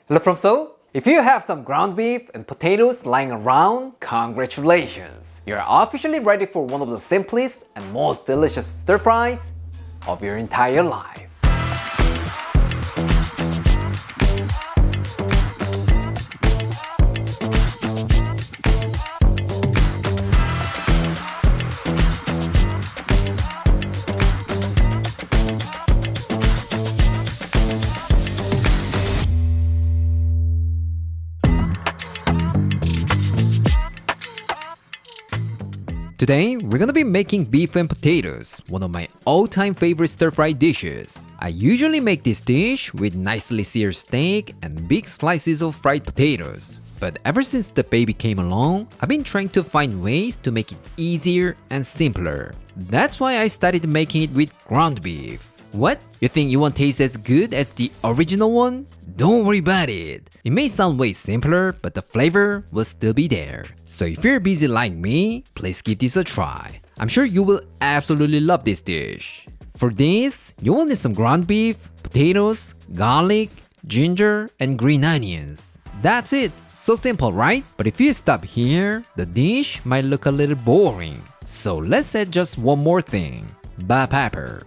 Hello from Seoul. If you have some ground beef and potatoes lying around, congratulations! You're officially ready for one of the simplest and most delicious stir fries of your entire life. Today, we're gonna be making beef and potatoes, one of my all-time favorite stir-fry dishes. I usually make this dish with nicely seared steak and big slices of fried potatoes. But ever since the baby came along, I've been trying to find ways to make it easier and simpler. That's why I started making it with ground beef. What? You think it won't taste as good as the original one? Don't worry about it. It may sound way simpler, but the flavor will still be there. So if you're busy like me, please give this a try. I'm sure you will absolutely love this dish. For this, you will need some ground beef, potatoes, garlic, ginger, and green onions. That's it. So simple, right? But if you stop here, the dish might look a little boring. So let's add just one more thing. Bell pepper.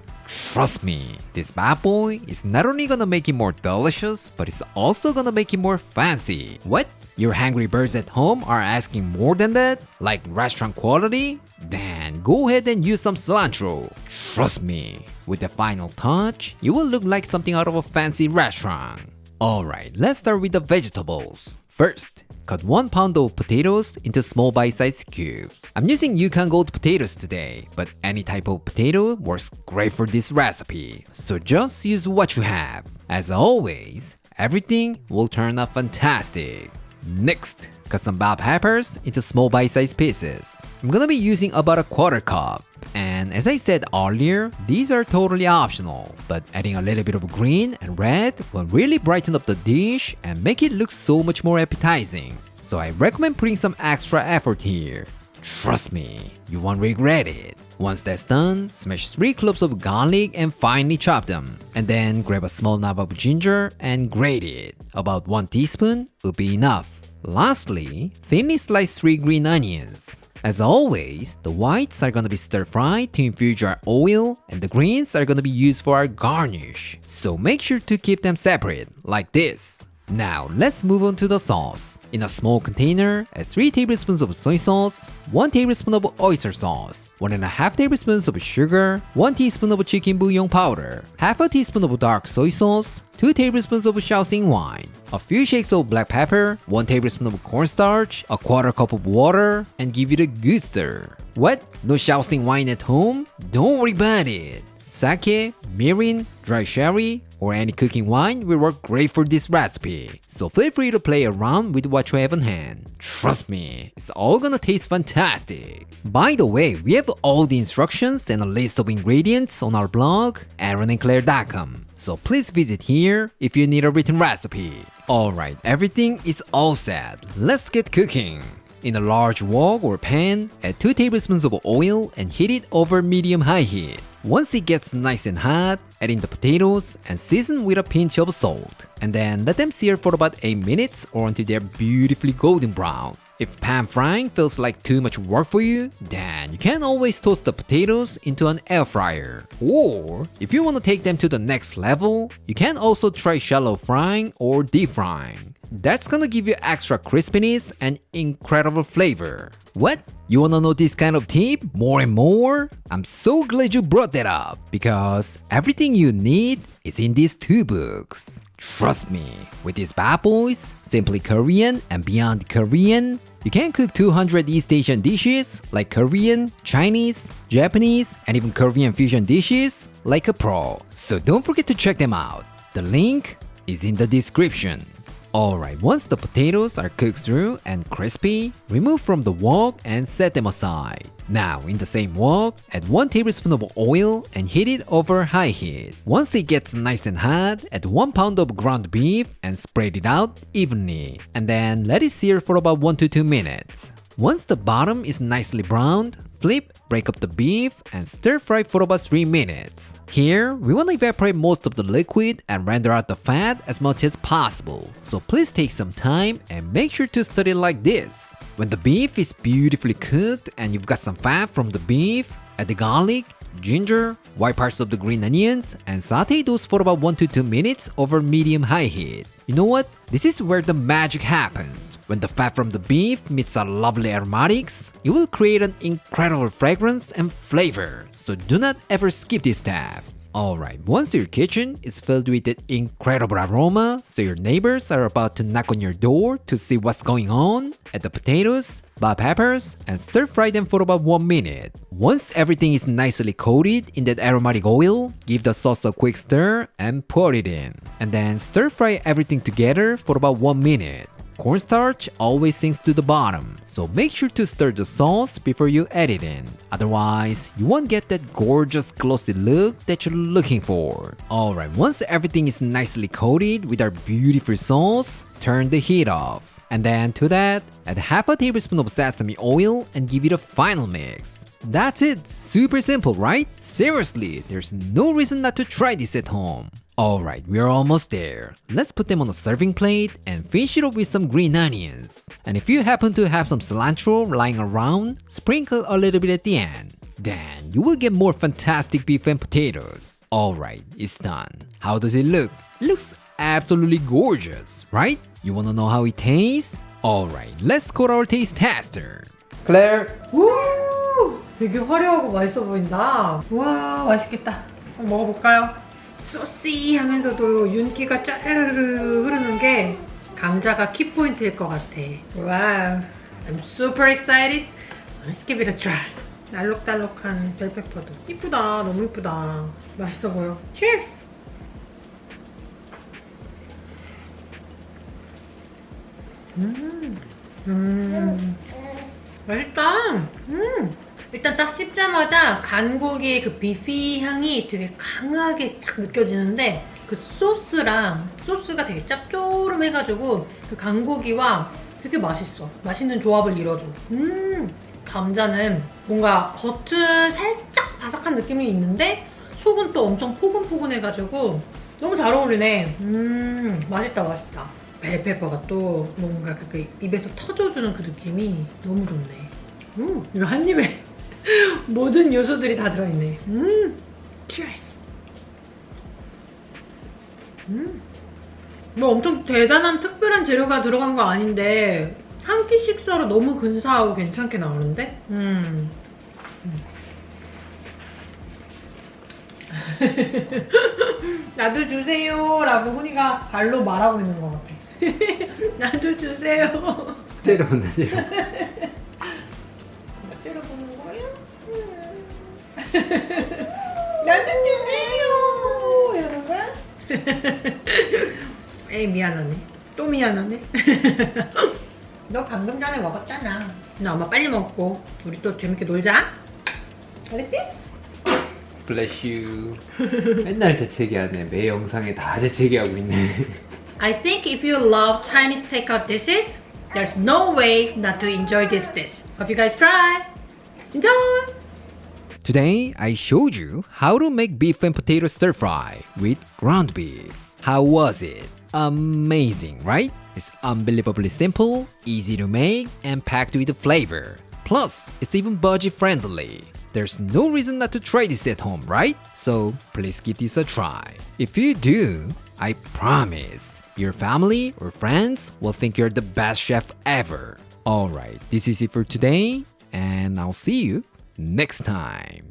Trust me, this bad boy is not only gonna make it more delicious, but it's also gonna make it more fancy. What? Your hungry birds at home are asking more than that? Like restaurant quality? Then go ahead and use some cilantro. Trust me, with the final touch, you will look like something out of a fancy restaurant. Alright, let's start with the vegetables. First, cut 1 pound of potatoes into small bite-sized cubes. I'm using Yukon Gold potatoes today, but any type of potato works great for this recipe, so just use what you have. As always, everything will turn out fantastic. Next, cut some bell peppers into small bite-sized pieces. I'm gonna be using about 1/4 cup. And as I said earlier, these are totally optional, but adding a little bit of green and red will really brighten up the dish and make it look so much more appetizing. So I recommend putting some extra effort here. Trust me, you won't regret it. Once that's done, smash 3 cloves of garlic and finely chop them. And then grab a small knob of ginger and grate it. About 1 teaspoon will be enough. Lastly, thinly slice 3 green onions. As always, the whites are gonna be stir-fried to infuse our oil, and the greens are gonna be used for our garnish. So make sure to keep them separate, like this. Now, let's move on to the sauce. In a small container, add 3 tablespoons of soy sauce, 1 tablespoon of oyster sauce, 1.5 tablespoons of sugar, 1 teaspoon of chicken bouillon powder, half a teaspoon of dark soy sauce, 2 tablespoons of Shaoxing wine, a few shakes of black pepper, 1 tablespoon of cornstarch, 1/4 cup of water, and give it a good stir. What? No Shaoxing wine at home? Don't worry about it. Sake, mirin, dry sherry, or any cooking wine will work great for this recipe. So feel free to play around with what you have on hand. Trust me, it's all gonna taste fantastic. By the way, we have all the instructions and a list of ingredients on our blog, aaronandclaire.com. So please visit here if you need a written recipe. Alright, everything is all set. Let's get cooking. In a large wok or pan, add 2 tablespoons of oil and heat it over medium-high heat. Once it gets nice and hot, add in the potatoes and season with a pinch of salt. And then let them sear for about 8 minutes or until they're beautifully golden brown. If pan frying feels like too much work for you, then you can always toast the potatoes into an air fryer. Or, if you want to take them to the next level, you can also try shallow frying or deep frying. That's gonna give you extra crispiness and incredible flavor. What? You wanna know this kind of tip more and more? I'm so glad you brought that up, because everything you need is in these 2 books. Trust me, with these bad boys, Simply Korean and Beyond Korean, you can cook 200 East Asian dishes like Korean, Chinese, Japanese, and even Korean fusion dishes like a pro. So don't forget to check them out. The link is in the description. Alright, once the potatoes are cooked through and crispy, remove from the wok and set them aside. Now, in the same wok, add 1 tablespoon of oil and heat it over high heat. Once it gets nice and hot, add 1 pound of ground beef and spread it out evenly. And then let it sear for about 1 to 2 minutes. Once the bottom is nicely browned, Flip, break up the beef, and stir fry for about 3 minutes. Here, we want to evaporate most of the liquid and render out the fat as much as possible. So please take some time and make sure to stir it like this. When the beef is beautifully cooked and you've got some fat from the beef, add the garlic, ginger, white parts of the green onions, and saute those for about 1 to 2 minutes over medium-high heat. You know what? This is where the magic happens. When the fat from the beef meets our lovely aromatics, it will create an incredible fragrance and flavor. So do not ever skip this step. Alright, once your kitchen is filled with that incredible aroma, so your neighbors are about to knock on your door to see what's going on, add the potatoes, bell peppers, and stir fry them for about 1 minute. Once everything is nicely coated in that aromatic oil, give the sauce a quick stir and pour it in. And then stir fry everything together for about 1 minute. Cornstarch always sinks to the bottom, so make sure to stir the sauce before you add it in. Otherwise, you won't get that gorgeous glossy look that you're looking for. Alright, once everything is nicely coated with our beautiful sauce, turn the heat off. And then to that, add half a tablespoon of sesame oil and give it a final mix. That's it! Super simple, right? Seriously, there's no reason not to try this at home. Alright, we're almost there. Let's put them on a serving plate and finish it off with some green onions. And if you happen to have some cilantro lying around, sprinkle a little bit at the end. Then you will get more fantastic beef and potatoes. Alright, it's done. How does it look? It looks absolutely gorgeous, right? You wanna know how it tastes? Alright, let's go to our taste tester. Claire! 우! 되게 화려하고 맛있어 보인다. 우와, 맛있겠다. 한번 먹어볼까요? 소시하면서도 윤기가 쫘르르 흐르는 게 감자가 키포인트일 것 같아. 와우, I'm super excited. Let's give it a try. 알록달록한 벨페퍼도 이쁘다, 너무 이쁘다. 맛있어 보여. Cheers! 맛있다. 일단 딱 씹자마자 간고기의 그 비피 향이 되게 강하게 싹 느껴지는데 그 소스가 되게 짭조름해가지고 그 간고기와 되게 맛있어. 맛있는 조합을 이뤄줘. 감자는 뭔가 겉은 살짝 바삭한 느낌이 있는데 속은 또 엄청 포근포근해가지고 너무 잘 어울리네. 맛있다, 맛있다. 벨페퍼가 또 뭔가 그 입에서 터져주는 그 느낌이 너무 좋네. 이거 한 입에 모든 요소들이 다 들어있네. Cheers. 뭐 엄청 대단한 특별한 재료가 들어간 거 아닌데 한 끼 식사로 너무 근사하고 괜찮게 나오는데? 나도 주세요 라고 훈이가 발로 말하고 있는 것 같아. 나도 주세요. 때려본다, 때려보는 거야? 나도 주세요! 이러는 거야? 에이, 미안하네. 또 미안하네. 너 방금 전에 먹었잖아. 나 엄마 빨리 먹고 우리 또 재밌게 놀자. 알았지? Bless you. 맨날 재채기하네. 매 영상에 다 재채기하고 있네. I think if you love Chinese takeout dishes, there's no way not to enjoy this dish. Hope you guys try. Enjoy! Today, I showed you how to make beef and potato stir fry with ground beef. How was it? Amazing, right? It's unbelievably simple, easy to make, and packed with flavor. Plus, it's even budget friendly. There's no reason not to try this at home, right? So please give this a try. If you do, I promise your family or friends will think you're the best chef ever. Alright, this is it for today, and I'll see you next time.